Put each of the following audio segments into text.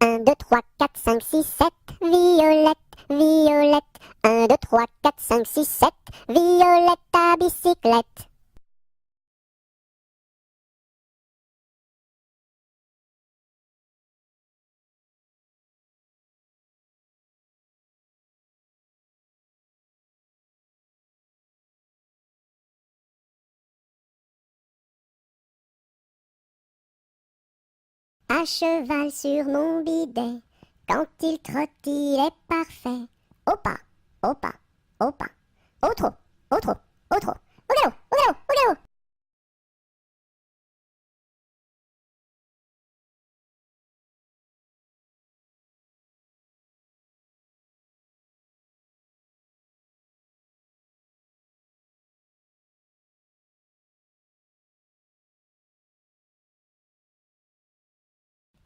Un, 2, 3, 4, 5, 6, 7, Violette, Violette. Un, 2, 3, 4, 5, 6, 7, Violette à bicyclette. À cheval sur mon bidet, quand il trotte, il est parfait. Au pas, au pas, au pas, au trot, au trot, au trot, au galop, au galop, au galop.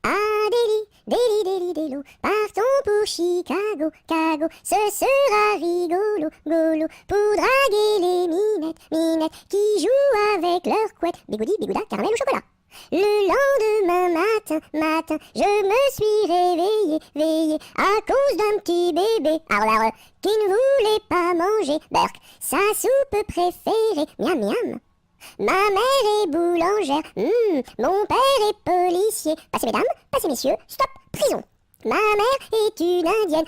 Ah, Déli, Déli, Délo, partons pour Chicago, Cago, ce sera rigolo, golo, pour draguer les minettes, minettes, qui jouent avec leur couette, bigoudi, bigouda, caramel ou chocolat. Le lendemain matin, je me suis réveillé, veillé, à cause d'un petit bébé, qui ne voulait pas manger, berk, sa soupe préférée, miam miam. Ma mère est boulangère, mon père est policier. Passez mesdames, passez messieurs, stop, prison. Ma mère est une indienne,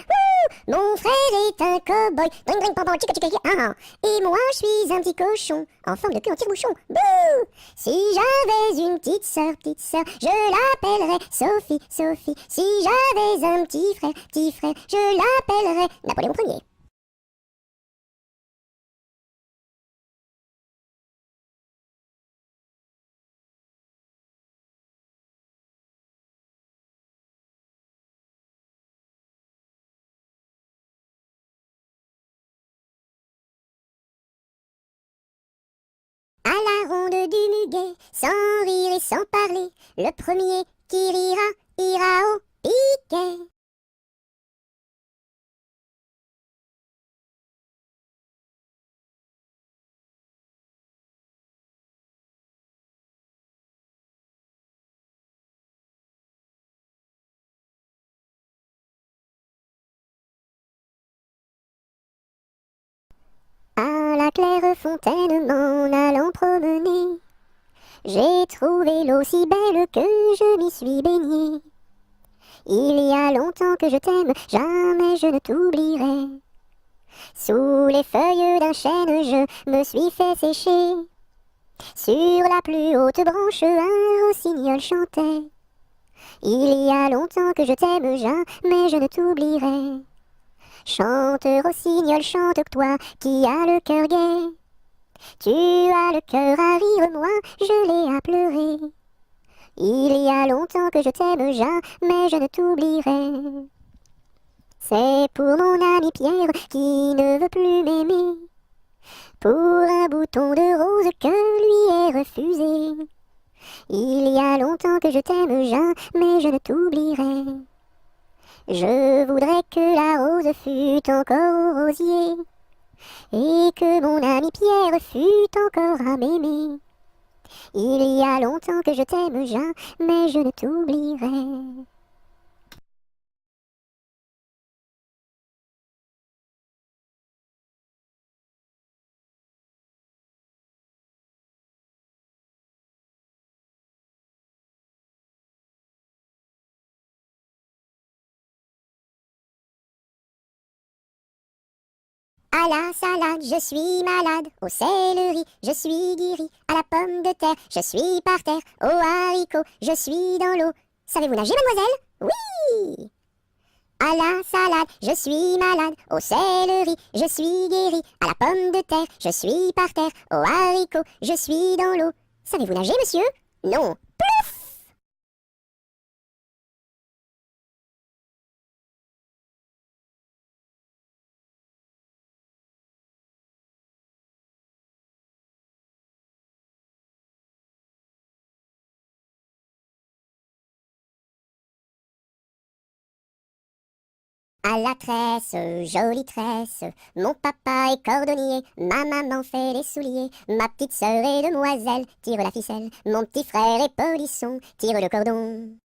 mon frère est un cow-boy, dring dring pam pam chica chica chica, et moi je suis un petit cochon, en forme de cul en tire-bouchon, bouh. Si j'avais une petite sœur, je l'appellerais Sophie, Sophie. Si j'avais un petit frère, je l'appellerais Napoléon Ier. À la ronde du muguet, sans rire et sans parler, le premier qui rira, ira au piquet. À la claire fontaine m'en allant promener, j'ai trouvé l'eau si belle que je m'y suis baignée. Il y a longtemps que je t'aime, jamais je ne t'oublierai. Sous les feuilles d'un chêne, je me suis fait sécher. Sur la plus haute branche, un rossignol chantait. Il y a longtemps que je t'aime, jamais je ne t'oublierai. Chante, rossignol, chante, toi qui as le cœur gai. Tu as le cœur à rire, moi je l'ai à pleurer. Il y a longtemps que je t'aime, jamais je ne t'oublierai. C'est pour mon ami Pierre qui ne veut plus m'aimer, pour un bouton de rose que lui est refusé. Il y a longtemps que je t'aime, jamais je ne t'oublierai. Je voudrais que la rose fût encore au rosier, et que mon ami Pierre fût encore à m'aimer. Il y a longtemps que je t'aime, jamais je ne t'oublierai. À la salade, je suis malade. Au céleri, je suis guéri. À la pomme de terre, je suis par terre. Au haricot, je suis dans l'eau. Savez-vous nager, mademoiselle? Oui! À la salade, je suis malade. Au céleri, je suis guéri. À la pomme de terre, je suis par terre. Au haricot, je suis dans l'eau. Savez-vous nager, monsieur? Non. À la tresse, jolie tresse, mon papa est cordonnier, ma maman fait les souliers, ma petite sœur est demoiselle, tire la ficelle, mon petit frère est polisson, tire le cordon.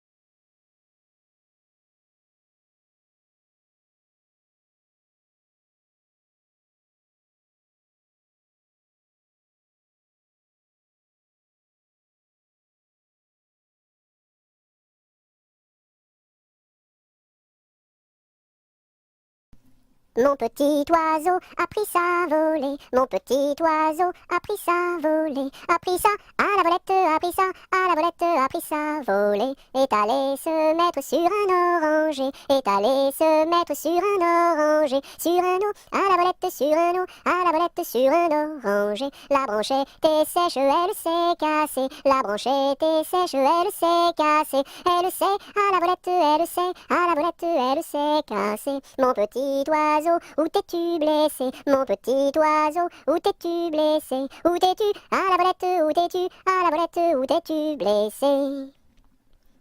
Mon petit oiseau a pris sa volée, mon petit oiseau a pris sa volée, a pris ça à la volette, a pris ça à la volette, a pris sa volée, est allé se mettre sur un oranger, est allé se mettre sur un oranger, sur un eau, à la volette, sur un eau, à la volette, sur un oranger. La branche était sèche, elle s'est cassée, la branche était sèche, elle s'est cassée, elle s'est à la volette, elle s'est à la volette, elle s'est cassée. Mon petit oiseau, où t'es-tu blessé? Mon petit oiseau, où t'es-tu blessé? Où t'es-tu? À la volette, où t'es-tu? À la volette, où t'es-tu blessé?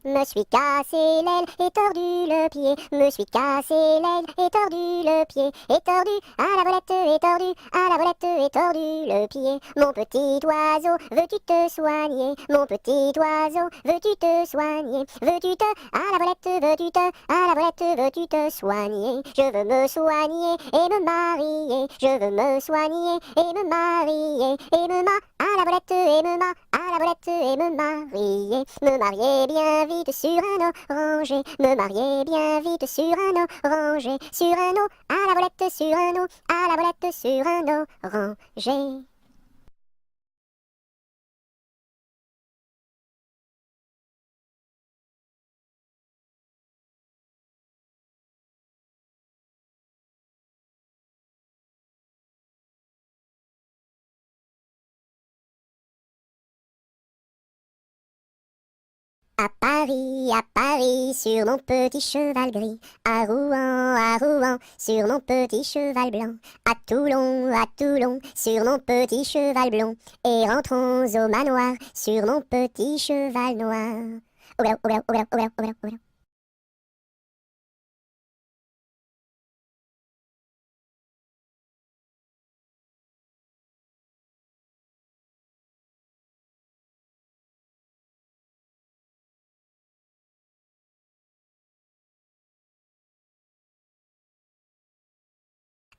Me suis cassé l'aile et tordu le pied, me suis cassé l'aile et tordu le pied, et tordu à la volette et tordu à la volette et tordu le pied. Mon petit oiseau, veux-tu te soigner? Mon petit oiseau, veux-tu te soigner? Veux-tu te à la volette, veux-tu te à la volette, veux-tu te soigner? Je veux me soigner et me marier, je veux me soigner et me marier, et me à la volette et me à la volette et me marier bien vite sur un oranger, me marier bien vite sur un oranger, sur un eau, à la volette, sur un eau, à la volette, sur un oranger. À Paris, sur mon petit cheval gris, à Rouen, sur mon petit cheval blanc, à Toulon, sur mon petit cheval blond, et rentrons au manoir, sur mon petit cheval noir. Oula, oula, oula, oula, oula, oula.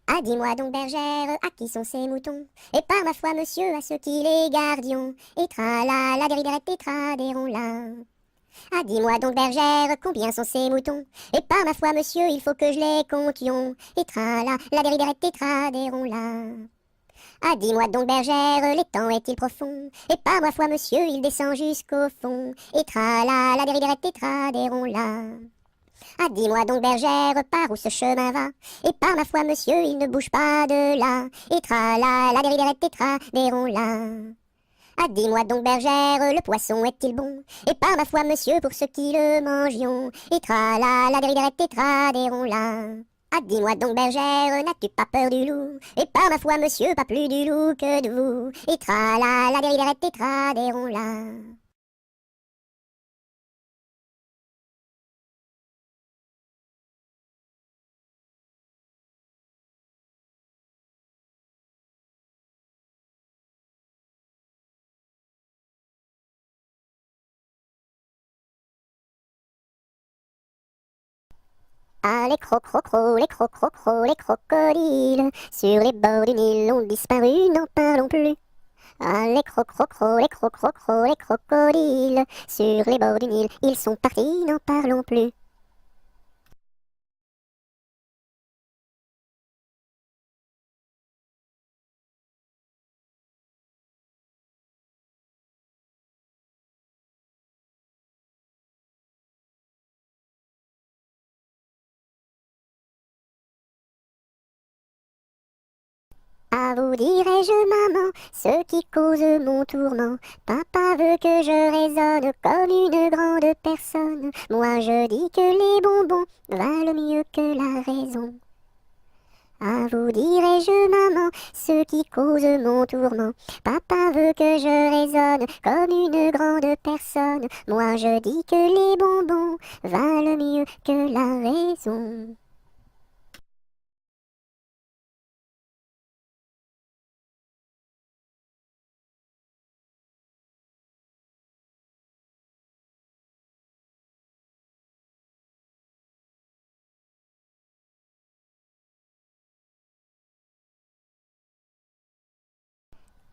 Ah, dis-moi donc, bergère, à qui sont ces moutons? Et par ma foi, monsieur, à ceux qui les gardions. Et tra-la, la dériderette et tra-des-ronds-là. Ah, dis-moi donc, bergère, combien sont ces moutons? Et par ma foi, monsieur, il faut que je les comptions. Et tra-la, la dériderette et tra-des-ronds-là. Ah, dis-moi donc, bergère, l'étang est-il profond? Et par ma foi, monsieur, il descend jusqu'au fond. Et tra-la, la dériderette et tra-des-ronds-là. Ah, dis-moi donc, bergère, par où ce chemin va? Et par ma foi, monsieur, il ne bouge pas de là. Et tra-la, la dériderette et tra-des-ronds-là. Ah, dis-moi donc, bergère, le poisson est-il bon? Et par ma foi, monsieur, pour ceux qui le mangions. Et tra-la, la dériderette et tra-des-ronds-là. Ah, dis-moi donc, bergère, n'as-tu pas peur du loup? Et par ma foi, monsieur, pas plus du loup que de vous. Et tra-la, la dériderette et tra-des-ronds-là. Ah, les crocrocros, les crocrocros, les crocodiles, sur les bords du Nil ont disparu, n'en parlons plus. Ah, les crocrocros, les crocrocros, les crocodiles, sur les bords du Nil, ils sont partis, n'en parlons plus. À vous dirai-je, maman, ce qui cause mon tourment. Papa veut que je raisonne comme une grande personne. Moi je dis que les bonbons valent mieux que la raison. À vous dirai-je, maman, ce qui cause mon tourment. Papa veut que je raisonne comme une grande personne. Moi je dis que les bonbons valent mieux que la raison.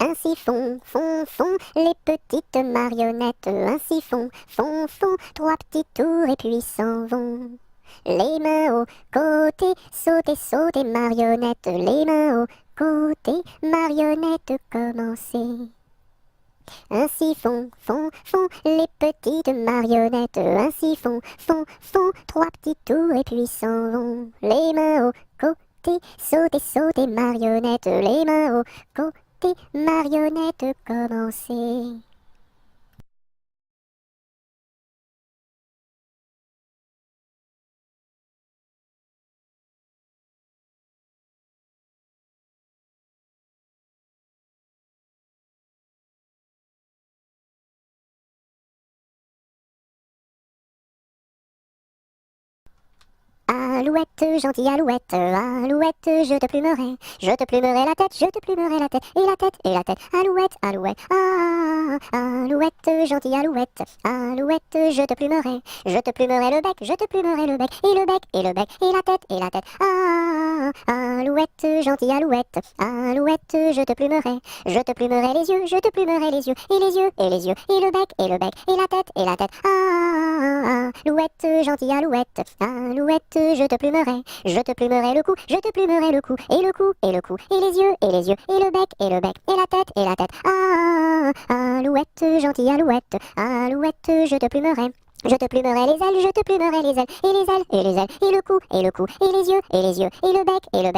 Ainsi font les petites marionnettes. Ainsi font, trois petits tours et puis s'en vont. Les mains aux côtés, sauter, sauter, marionnette. Les mains aux côtés, marionnette, commencez. Ainsi font, font, font les petites marionnettes. Ainsi font, font, font trois petits tours et puis s'en vont. Les mains aux côtés, sauter, sauter, marionnette. Les mains aux côtés, marionnette, commencez. Alouette, gentille alouette, alouette, je te plumerai la tête, je te plumerai la tête, et la tête, alouette, alouette, ah, alouette, gentille alouette, alouette, je te plumerai le bec, je te plumerai le bec, et le bec, et le bec, et la tête, ah, alouette, gentille alouette, alouette, je te plumerai les yeux, je te plumerai les yeux, et les yeux, et les yeux, et le bec, et le bec, et la tête, ah, alouette, gentille alouette, alouette, je te plumerai le cou, je te plumerai le cou, et le cou, et le cou, et les yeux, et les yeux, et le bec, et le bec, et la tête, ah, alouette, gentille alouette, alouette, je te plumerai. Je te plumerai les ailes, je te plumerai les ailes, et les ailes, et les ailes, et le cou, et le cou, et les yeux, et les yeux, et le bec, et la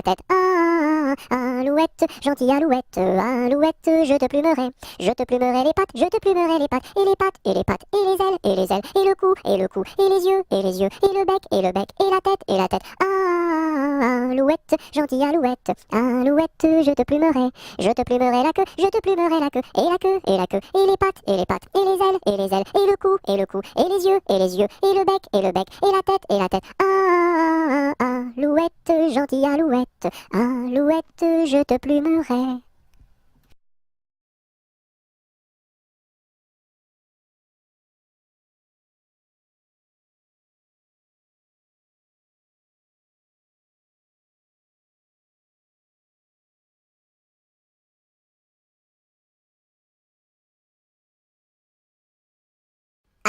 tête, ah, alouette, gentille alouette, alouette, je te plumerai. Je te plumerai les pattes, je te plumerai les pattes, et les pattes, et les pattes, et les ailes, et les ailes, et le cou, et le cou, et les yeux, et les yeux, et le bec, et la tête, ah, alouette, gentille alouette, alouette, je te plumerai. Je te plumerai la queue, je te plumerai la queue, et la queue, et la queue, et les pattes, et les pattes, et les ailes, et les ailes, et le cou, et le cou, et les yeux, et les yeux, et le bec, et la tête, ah, alouette, gentille alouette, alouette, je te plumerai.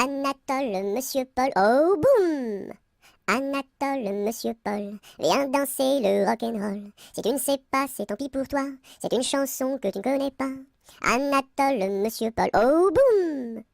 Anatole, monsieur Paul, oh boum! Anatole, monsieur Paul, viens danser le rock'n'roll. Si tu ne sais pas, c'est tant pis pour toi, c'est une chanson que tu ne connais pas. Anatole, monsieur Paul, oh boum!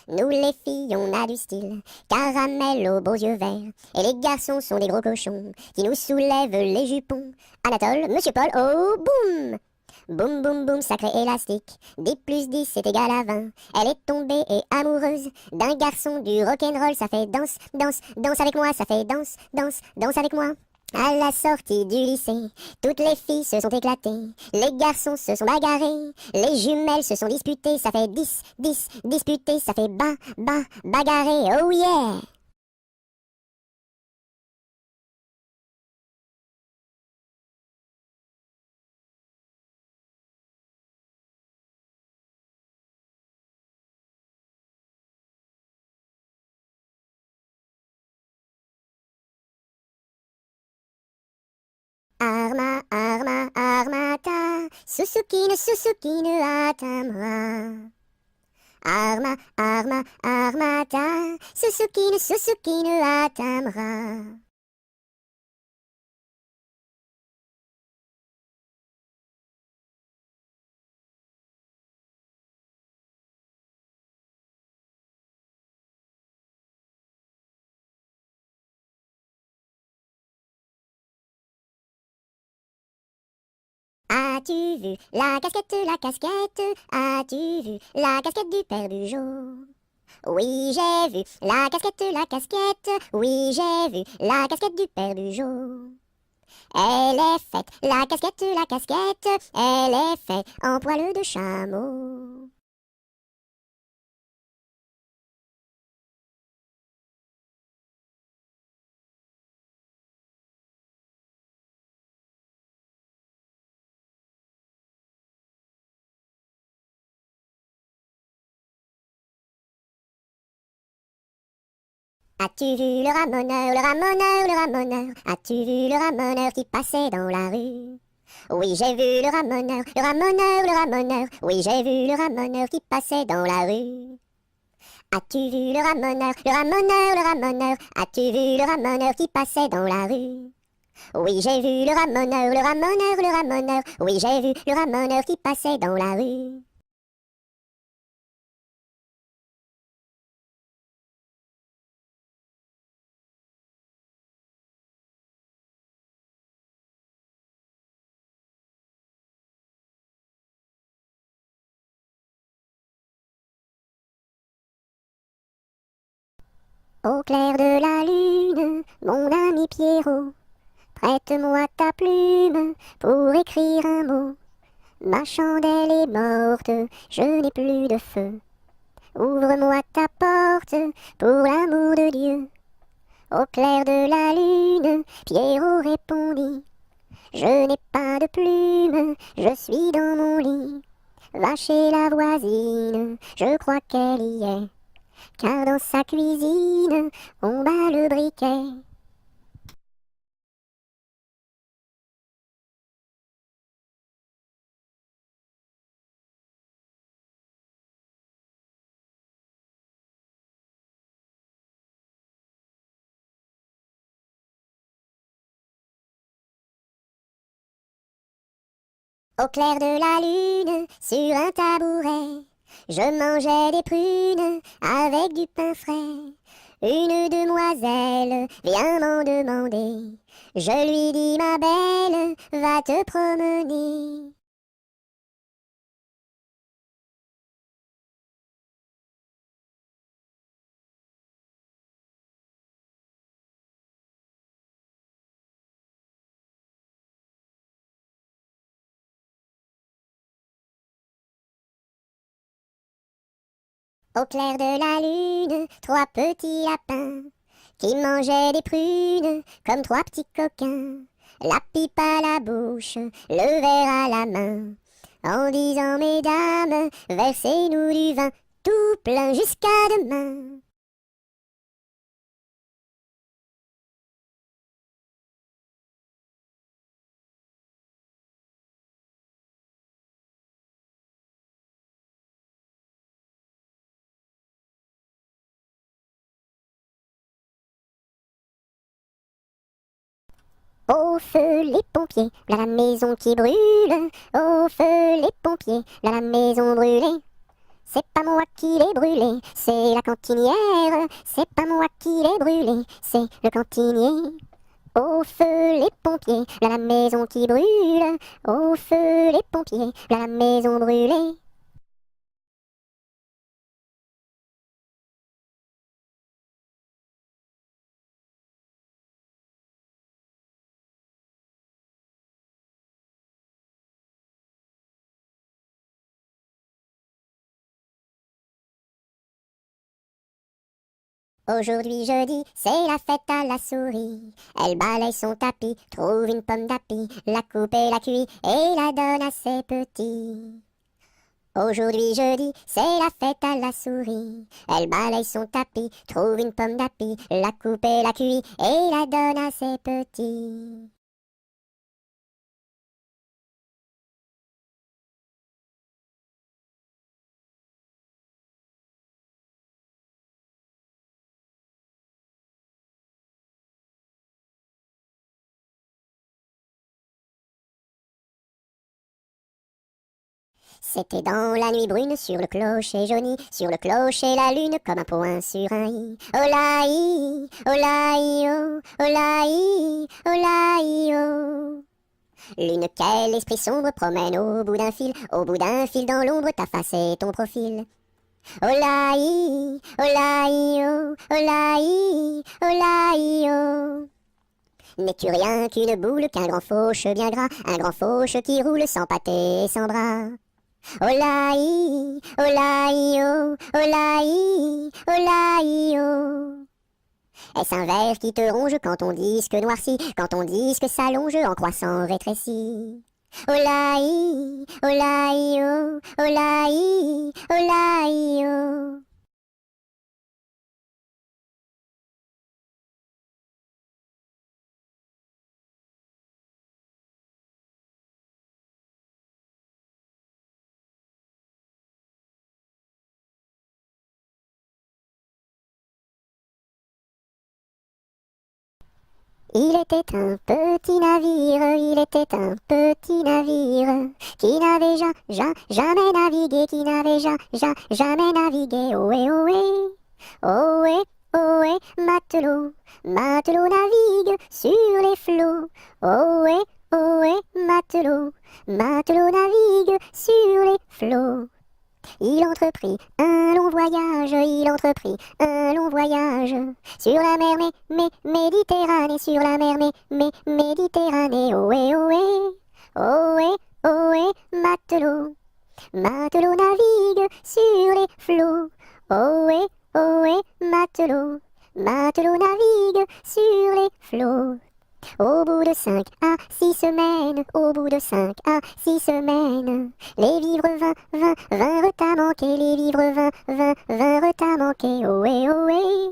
Nous les filles, on a du style, caramel aux beaux yeux verts. Et les garçons sont des gros cochons, qui nous soulèvent les jupons. Anatole, monsieur Paul, oh boum! Boum boum boum, sacré élastique, 10 plus 10 c'est égal à 20. Elle est tombée et amoureuse d'un garçon du rock'n'roll, ça fait danse, danse, danse avec moi, ça fait danse, danse, danse avec moi. À la sortie du lycée, toutes les filles se sont éclatées, les garçons se sont bagarrés, les jumelles se sont disputées, ça fait 10, 10, disputé, ça fait bagarré, oh yeah! Arma, arma, armata, Suzuki ne atteindra. Arma, arma, armata, Suzuki ne atteindra. As-tu vu la casquette, la casquette? As-tu vu la casquette du père Bugeaud? Oui, j'ai vu la casquette, la casquette. Oui, j'ai vu la casquette du père Bugeaud. Elle est faite, la casquette, elle est faite en poil de chameau. As-tu vu le ramoneur, le ramoneur, le ramoneur? As-tu vu le ramoneur qui passait dans la rue? Oui, j'ai vu le ramoneur, le ramoneur, le ramoneur. Oui, j'ai vu le ramoneur qui passait dans la rue. As-tu vu le ramoneur, le ramoneur, le ramoneur? As-tu vu le ramoneur qui passait dans la rue? Oui, j'ai vu le ramoneur, le ramoneur, le ramoneur. Oui, j'ai vu le ramoneur qui passait dans la rue. Au clair de la lune, mon ami Pierrot, prête-moi ta plume pour écrire un mot. Ma chandelle est morte, je n'ai plus de feu. Ouvre-moi ta porte pour l'amour de Dieu. Au clair de la lune, Pierrot répondit. Je n'ai pas de plume, je suis dans mon lit. Va chez la voisine, je crois qu'elle y est. Car dans sa cuisine, on bat le briquet. Au clair de la lune, sur un tabouret, je mangeais des prunes avec du pain frais. Une demoiselle vient m'en demander. Je lui dis, ma belle, va te promener. Au clair de la lune, trois petits lapins qui mangeaient des prunes comme trois petits coquins. La pipe à la bouche, le verre à la main, en disant, mesdames, versez-nous du vin, tout plein jusqu'à demain. Au feu les pompiers, là la maison qui brûle. Au feu les pompiers, là la maison brûlée. C'est pas moi qui l'ai brûlée, c'est la cantinière. C'est pas moi qui l'ai brûlée, c'est le cantinier. Au feu les pompiers, là la maison qui brûle. Au feu les pompiers, là la maison brûlée. Aujourd'hui jeudi, c'est la fête à la souris. Elle balaye son tapis, trouve une pomme d'api, la coupe et la cuit et la donne à ses petits. Aujourd'hui jeudi, c'est la fête à la souris. Elle balaye son tapis, trouve une pomme d'api, la coupe et la cuit et la donne à ses petits. C'était dans la nuit brune sur le clocher jauni, sur le clocher la lune comme un point sur un i. Olaï, olaï, oh, olaï, olaï, oh. Lune, quel esprit sombre promène au bout d'un fil dans l'ombre ta face et ton profil. Olaï, olaï, oh, olaï, olaï, oh. N'es-tu rien qu'une boule, qu'un grand fauche bien gras, un grand fauche qui roule sans pâté et sans bras? Olaï, olaï, oh, olaï, olaï, oh. Est-ce un ver qui te ronge quand ton disque noircit, quand ton disque s'allonge en croissant rétréci? Olaï, olaï, oh, olaï, olaï, oh. Il était un petit navire, il était un petit navire, qui n'avait jamais navigué, qui n'avait jamais navigué. Ohé, ohé, ohé, ohé, matelot, matelot navigue sur les flots. Ohé, ohé, matelot, matelot navigue sur les flots. Il entreprit un long voyage, il entreprit un long voyage sur la mer Méditerranée, sur la mer Méditerranée. Ohé, ohé, ohé, ohé, matelot, matelot navigue sur les flots. Ohé, ohé, matelot, matelot navigue sur les flots. Au bout de 5 à 6 semaines, au bout de 5 à 6 semaines, les vivres vinrent à manquer, les vivres vinrent à manquer. Ohé, ohé,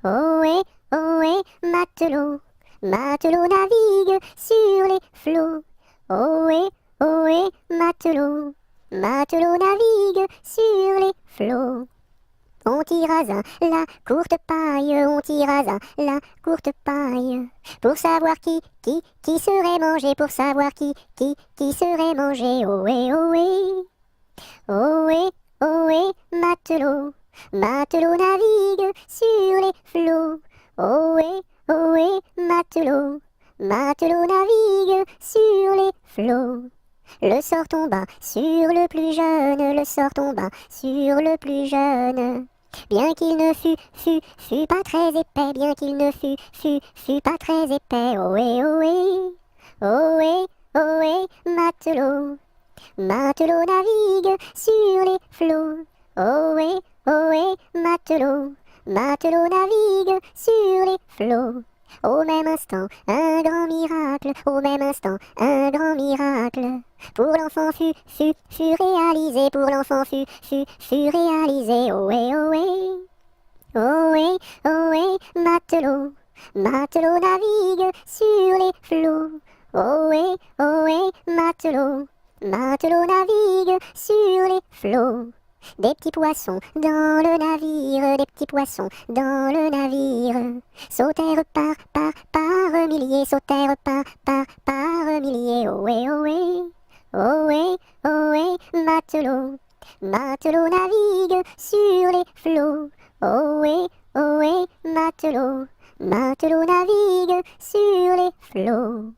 ohé, ohé, matelot, matelot navigue sur les flots. Ohé, ohé, matelot, matelot navigue sur les flots. On tira la courte paille, on tira la courte paille, pour savoir qui serait mangé, pour savoir qui serait mangé. Ohé, ohé, ohé, ohé, matelot, matelot navigue sur les flots. Ohé, ohé, matelot, matelot navigue sur les flots. Le sort tomba sur le plus jeune, le sort tomba sur le plus jeune. Bien qu'il ne fût pas très épais, bien qu'il ne fût pas très épais. Ohé, ohé, ohé, ohé, matelot, matelot navigue sur les flots. Ohé, ohé, matelot, matelot navigue sur les flots. Au même instant, un grand miracle, au même instant, un grand miracle. Pour l'enfant fut réalisé, pour l'enfant fut réalisé. Ohé, ohé, ohé, ohé, matelot, matelot navigue sur les flots. Ohé, ohé, matelot, matelot navigue sur les flots. Des petits poissons dans le navire, des petits poissons dans le navire, sautèrent par milliers, sautèrent par milliers. Ohé, ohé, ohé, ohé, matelot, matelot navigue sur les flots. Ohé, ohé, matelot, matelot navigue sur les flots.